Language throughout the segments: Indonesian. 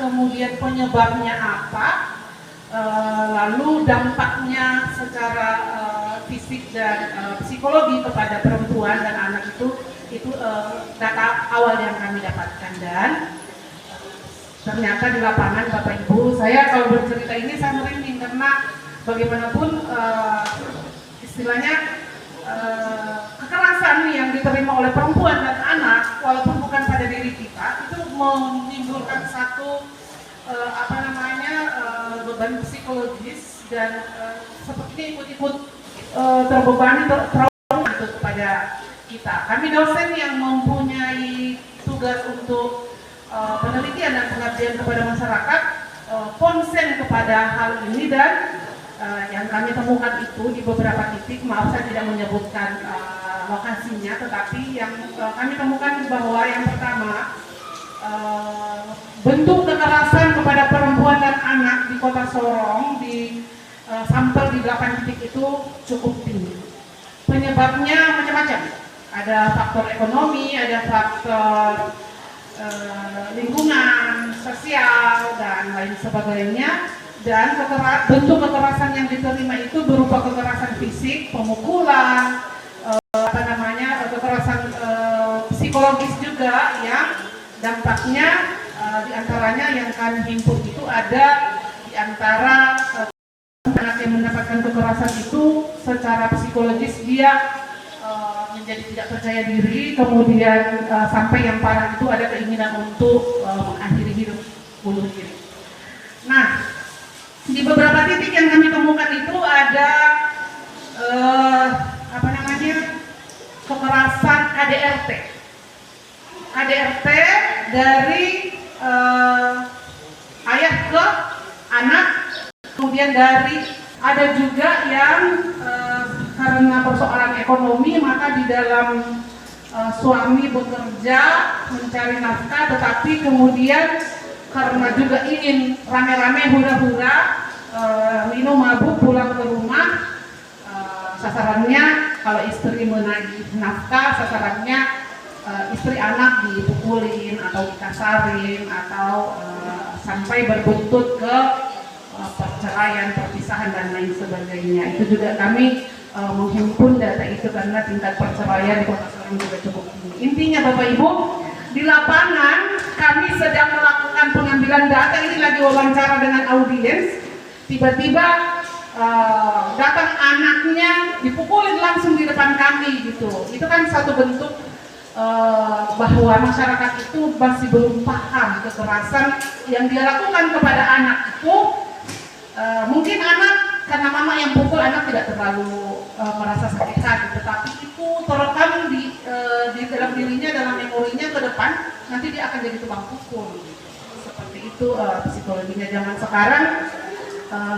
kemudian penyebabnya apa, lalu dampaknya secara fisik dan psikologi kepada perempuan dan anak itu data awal yang kami dapatkan. Dan ternyata di lapangan Bapak Ibu, saya kalau bercerita ini saya merinding karena bagaimanapun istilahnya kekerasan yang diterima oleh perempuan dan anak walaupun bukan pada diri kita itu menimbulkan satu beban psikologis dan seperti ikut-ikut terbebani trauma itu kepada kita. Kami dosen yang mempunyai tugas untuk penelitian dan pengabdian kepada masyarakat konsen kepada hal ini, dan yang kami temukan itu di beberapa titik, maaf saya tidak menyebutkan lokasinya, tetapi yang kami temukan bahwa yang pertama bentuk kekerasan kepada perempuan dan anak di Kota Sorong di sampel di 8 titik itu cukup tinggi. Penyebabnya macam-macam, ada faktor ekonomi, ada faktor lingkungan, sosial, dan lain sebagainya. Dan bentuk kekerasan yang diterima itu berupa kekerasan fisik, pemukulan, kekerasan psikologis juga, yang dampaknya diantaranya yang kami himpun itu ada diantara anak yang mendapatkan kekerasan itu secara psikologis dia menjadi tidak percaya diri, kemudian sampai yang parah itu ada keinginan untuk mengakhiri hidup, bunuh diri. Nah, di beberapa titik yang kami temukan itu ada kekerasan KDRT dari ayah ke anak, kemudian ada juga yang karena persoalan ekonomi maka di dalam suami bekerja mencari nafkah, tetapi kemudian karena juga ingin rame-rame hura-hura minum mabuk pulang ke rumah, sasarannya kalau istri menagih nafkah, sasarannya istri anak dipukulin atau dikasarin atau sampai berbuntut ke perceraian, perpisahan dan lain sebagainya. Itu juga kami menghimpun data itu karena tingkat perceraian di Kota Sorong juga cukup tinggi. Intinya Bapak Ibu, di lapangan kami sedang melakukan pengambilan data, ini lagi wawancara dengan audiens, tiba-tiba datang anaknya dipukulin langsung di depan kami gitu. Itu kan satu bentuk bahwa masyarakat itu masih belum paham kekerasan yang dia lakukan kepada anak itu. Mungkin anak karena mama yang pukul, anak tidak terlalu merasa sakit hati, tetapi itu terekam di dalam dirinya, dalam memorinya ke depan, nanti dia akan jadi tukang pukul. Seperti itu psikologinya. Zaman sekarang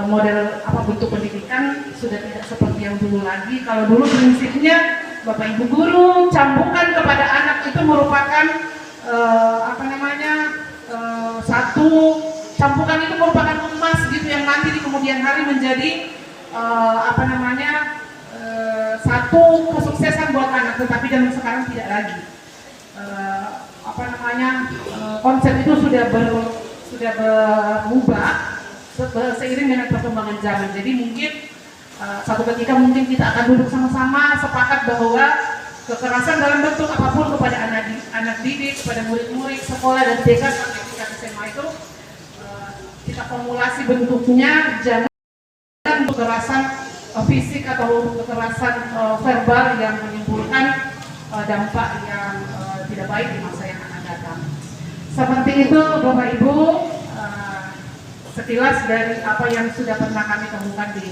model bentuk pendidikan sudah tidak seperti yang dulu lagi. Kalau dulu prinsipnya Bapak Ibu guru cambukan kepada anak itu merupakan satu cambukan itu merupakan emas gitu, yang nanti di kemudian hari menjadi satu kesuksesan buat anak. Tetapi zaman sekarang tidak lagi. Konsep itu sudah berubah seiring dengan perkembangan zaman. Jadi mungkin satu ketika mungkin kita akan duduk sama-sama sepakat bahwa kekerasan dalam bentuk apapun kepada anak didik, kepada murid-murid sekolah dan TK sampai tingkat SMA itu kita formulasi bentuknya, jangan kekerasan fisik atau kekerasan verbal yang menimbulkan dampak yang tidak baik di masa yang akan datang. Seperti itu Bapak Ibu, sekilas dari apa yang sudah pernah kami temukan di